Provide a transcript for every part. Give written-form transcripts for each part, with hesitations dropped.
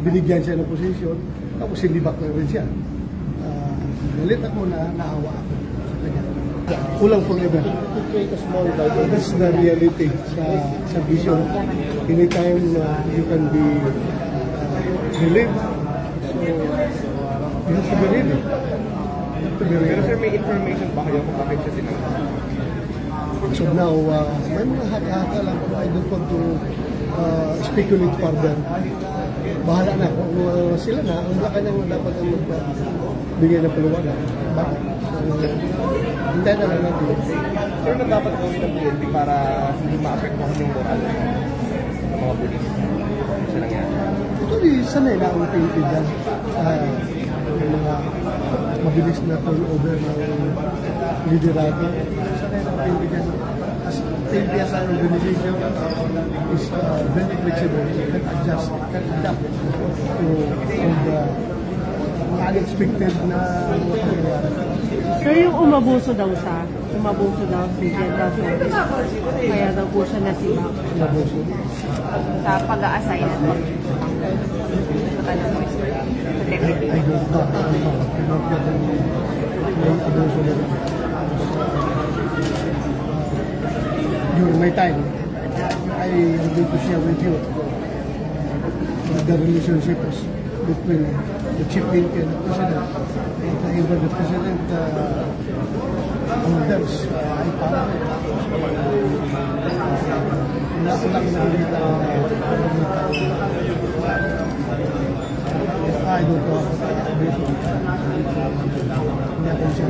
binigyan siya ng posisyon, tapos sinibak na rin siya. Galit ako na naawa ako sa kanya. Kulang forever. That's the reality sa vision. Anytime you can be relieved, so you have to be ready. Pero sir, may information ba kayo kung bakit siya sinangka? So now, may mga haka-haka lang pero I don't want to speculate further. Bahala na kung sila na, ang kanyang dapat ang magbigay ng paliwanag. Bakit? So, hintayin na lang natin. Sir, na dapat gawin ng PNP para hindi ma-apektuhan yung moral ng mga pulis? Sa nangyari? Ito sanay na ang PNP dyan. Yung mga mabilis na turnover ng liderato. Sanay na ang PNP dyan. As PNP as an organization is very flexible. It can adjust, it can adapt to the unexpected na pangyayari. Sir, yung umabuso daw si General Flores. Kaya daw po siya nasibak. Umabuso? Sa pag-a-assign na ito. I don't know. Umabuso na rin. During my time, I am going to share with you the relationships between the chief PNP and the president. And even the president orders ay parang wala ko lang nakikita I don't know hindi ako siya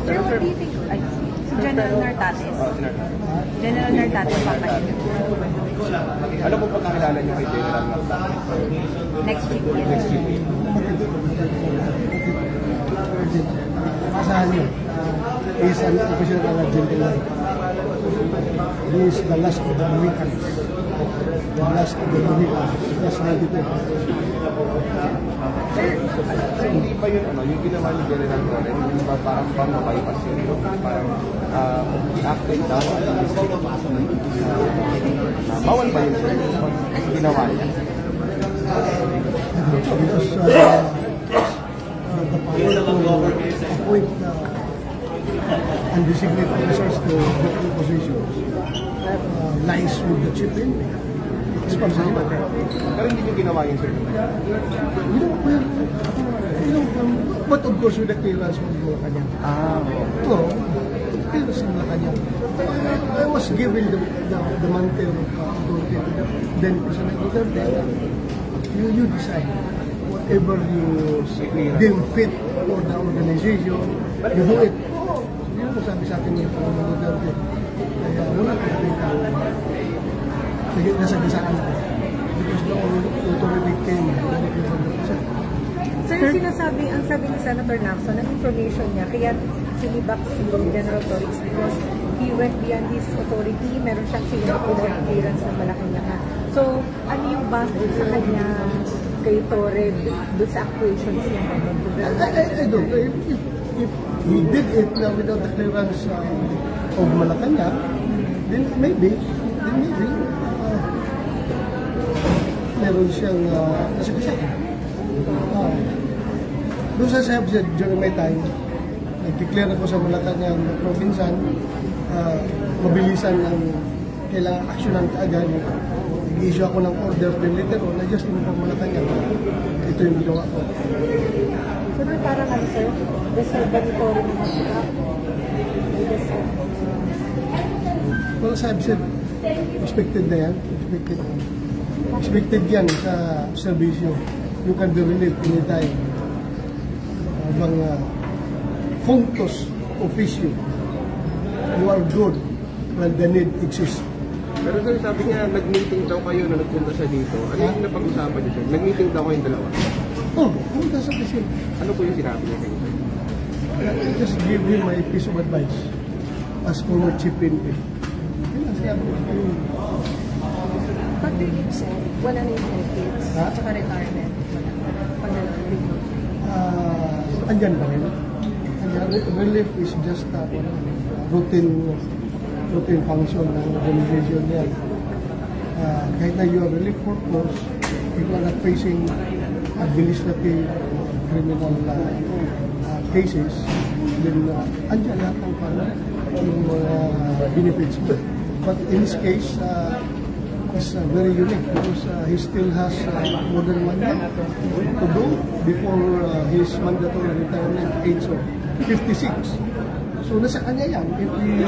Sir, what do you think? General Nartates. General Nartates papahin. Ano po pagkakilala niyo kay General Nartates? Next week. Next week. Masahan niyo. He is an official gentleman. He is the last of the Mohicans. The last of the Mohicans. Last 92. Sir, hindi ba yun, yung ginawa ni General Flores, hindi ba parang bypass yun? Parang i-active daw ang district. Bawal ba yun, sir? Ginawa niya? Because the power to appoint undesignated officers to different positions lies with the chief PNP. Pero hindi nyo ginawa yun, sir? But of course, with the clearance of Malacanang. No, clearance of Malacanang. I was given the mantle of authority to then President Duterte. You decide whatever you deem fit for the organization, you do it. Yun ang sabi sa akin yung President Duterte. Kaya wala ko nakita. Nasagasaan ko. Because the authority came directly from the president. Sir, ang sabi ni Senator Lacson, ang information niya, kaya sinibak si General Torres because he went beyond his authority, meron siyang sinibak clearance ng Malacanang. So, ano yung base sa kanya kay Torres doon sa actuations niya? I don't know. If he did it without the clearance of Malacanang, then maybe meron siyang nasagasaan. Doon sa sabi siya, during my time, nag-declare ako sa Malacanang na provinsan, mabilisan ang kailangan aksyonan kaagad. Nag-issue ako ng order, then later on, na-just inform Malacanang. Ito yung ginawa ko. So, parang ano, sir, reservatory naman siya. Well, sabi siya, expected na yan. Expected yan sa servisyo. You can be relieved anytime. Habang functus officio, you are good when the need exists. Pero sir, sabi niya, nag-meeting daw kayo na nagpunta siya dito. Ano yung napag-usapan niyo, sir? Nag-meeting daw kayong dalawa? Ano sabi siya? Ano po yung sinabi niya kayo, sir? Just give him my piece of advice as former chief PNP. Pag relief, sir, wala na yung benefits, at saka retirement. Andyan pa rin. Relief is just routine function ng organization niya. kahit na you are relief purpose, if you are not facing administrative criminal cases, then andyan lahat ng yung mga benefits. But in this case, it's very unique because he still has more than 1 year to go before his mandatory retirement age of 56. So nasa kanya yan if he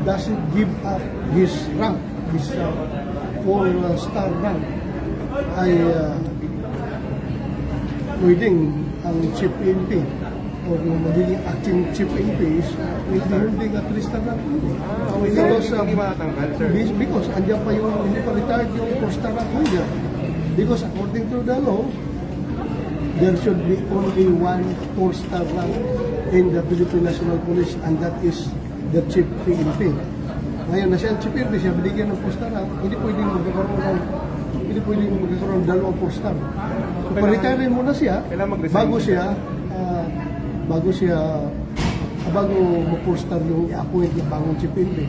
doesn't give up his rank, his 4-star rank, ay pwedeng ang chief PNP o kung magiging acting chief PNP is hindi nga 3-star rank. Because andyan pa yung hindi pa retired yung 4-star rank holder. Because according to the law, there should be only 1 4-star rank in the Philippine National Police, and that is the chief PNP. Ngayon na siya ang chief PNP, siya binigyan ng 4-star rank, hindi pwedeng magkakaroon ng 2 4-star. So pa-retire muna siya bago mo-4-star yung i-appoint ng bagong chief PNP.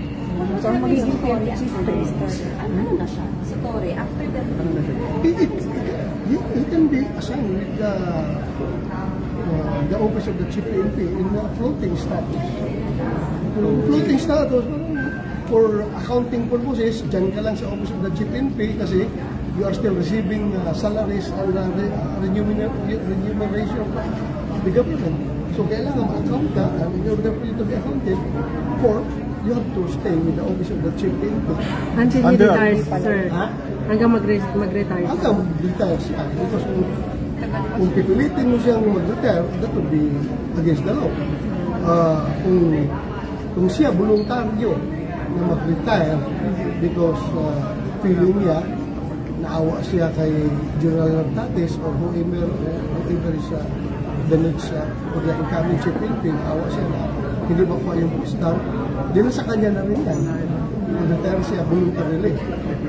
So, magiging PNP chief 3-star. Ano na siya? Si Torre, after that, He can be assigned with the office of the chief PNP in a floating status. Floating status, for accounting purposes, dyan ka lang sa office of the chief PNP kasi you are still receiving salaries and remuneration of the government. So kailangan ma-account ka, and in order for you to be accounted for, you have to stay with the office of the chief PNP. Until he retires, sir. Hanggang mag-retire. Hanggang mag-retire siya. Because kung pipilitin mo siyang mag-retire, that would be against the law. Kung siya voluntaryo na mag-retire because feeling niya, naawa siya kay General Nartates or whoever is the next or the incoming chief PNP, naawa siya na hindi makuha yung post-star, di na sa kanya na rin yan. Mag-retire siya voluntarily.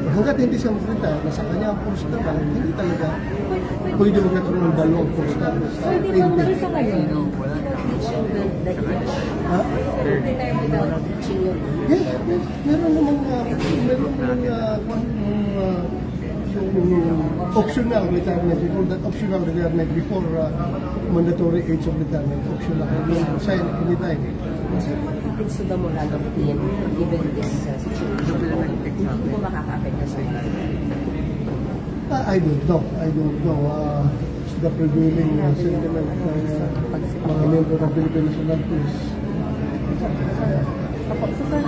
Hanggat hindi siya mag-retire, nasa kanya ang post-star, hindi talaga pwede magkakaroon ng dalawang post-star sa PNP. Yes, meron namang optional retirement. We call that optional retirement before mandatory age of retirement. Optional. You can sign anytime. happens to the moral of PNP given this situation? Hindi po makaka-affect sa I don't know. The prevailing sentiment ng mga member ng Philippine National Police. Opo. So, sir,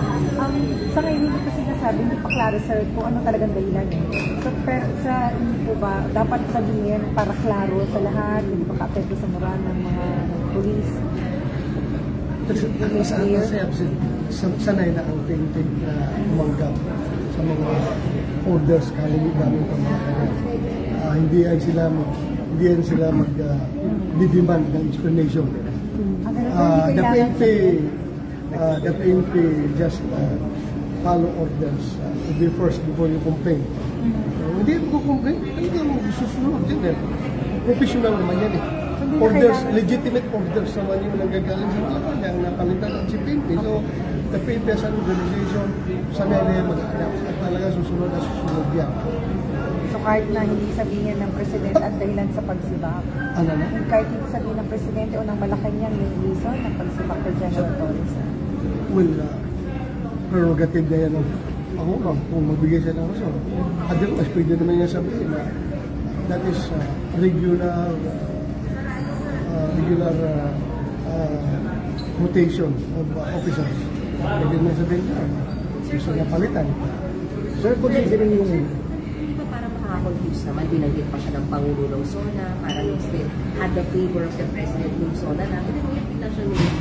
sa ngayon hindi kasi nasabi, hindi pa klaro, sir, kung ano talagang dahilan. So, pero sa hindi po ba, dapat sabihin para klaro sa lahat, hindi pa ka-apekto sa moral ng mga police? Sanay na ang tintig na umanggap sa mga orders gamit ng mga hindi yan sila mag-demand ng explanation. The PNP just follow orders to be first before you complain. Hindi ko complain, hindi mo susunod din. Professional naman yan eh. Orders, legitimate orders naman yung nanggagaling sa talaga yung napalitan ng PNP. So, the PNP as an organization, sanay na yan mag-adapt at talaga susunod yan. So, kahit na hindi sabihin ng Presidente at dahilan sa pagsibak, Ano na? kahit hindi sabihin ng Presidente o ng Malacanang yung reason ng pagsibak kay General Torres. Well, prerogative na yan. Ako lang, kung magbigay siya ng rason. Otherwise, pwede naman niya sabihin na that is regular rotation of officers. Pwede naman sabihin na gusto niya palitan. Sir, considering yung parang makaka-confuse naman, binanggit pa siya ng Pangulo ng SONA, parang still had the favor of the President ng SONA na pinag-iapita siya nila.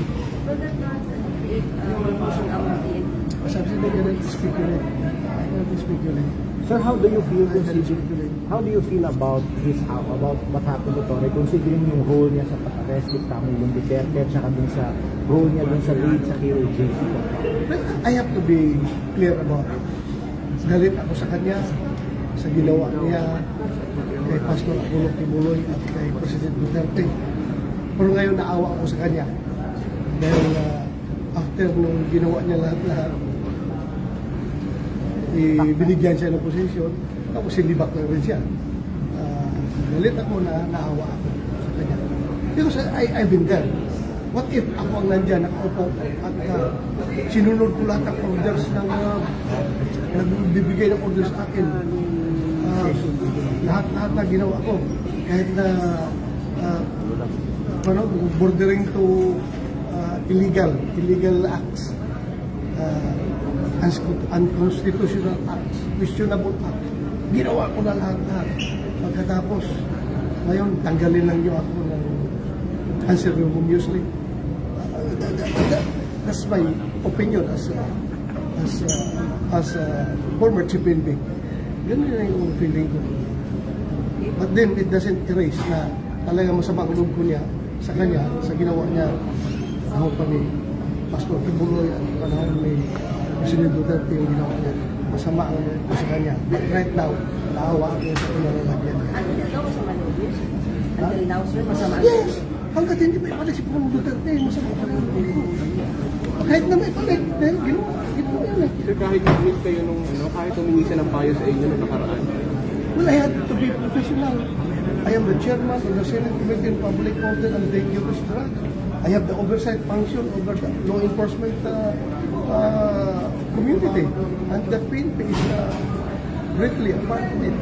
But that not create confusion among the Sabi siya, they cannot speculate. Sir, how do you feel about what happened to Torre, considering yung role niya sa pag-arrest with Pangulong Duterte at saka dun sa role niya dun sa raid sa KOJ? I have to be clear about it. Galit ako sa kanya, sa ginawa niya kay Pastor Apollo Kibuloy at kay President Duterte. Pero ngayon naawa ako sa kanya. Dahil after nung ginawa niya lahat-lahat, binigyan siya ng posisyon, tapos sinibak lang rin siya. Galit ako na naawa ako sa kanya. Because I've been there. What if ako ang nandyan, nakaupo at sinunod ko lahat ng orders ng nagbibigay ng orders sa akin. Lahat na ginawa ko. Kahit na bordering to illegal acts, unconstitutional acts, questionable acts. Ginawa ko na lahat. Pagkatapos, ngayon, tanggalin lang niyo ako ng unceremoniously. That's my opinion as a former chief NP. Yun yung feeling ko. But then, it doesn't erase na talagang masama ang loob ko niya sa kanya, sa ginawa niya ako pa ni Pastor Tibuloy at panahon ni President Duterte yung ginawa niya. Masama ang loob ko sa kanya. But right now, naawa ako sa kinalalagyan niya. Until now, masama ang loob yun? Until now, sir, masama ang loob? Yes! Hanggat hindi pa ipalit si Pangulong Duterte, masama pa rin ang loob ko. Kahit na may palit, dahil ginawa yun eh. Sir, kahit nag-meet kayo nung kahit humingi siya ng payo sa inyo nung nakaraan? Well, I had to be professional. I am the chairman of the Senate Committee on Public Order and Dangerous Drugs. I have the oversight function over the law enforcement community. And the PNP is greatly a part of it.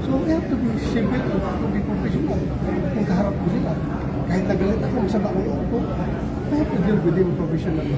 So we have to be civil and to be professional. Kung kaharap ko sila, kahit nagalit ako, masama ang loob ko, I have to deal with them professionally.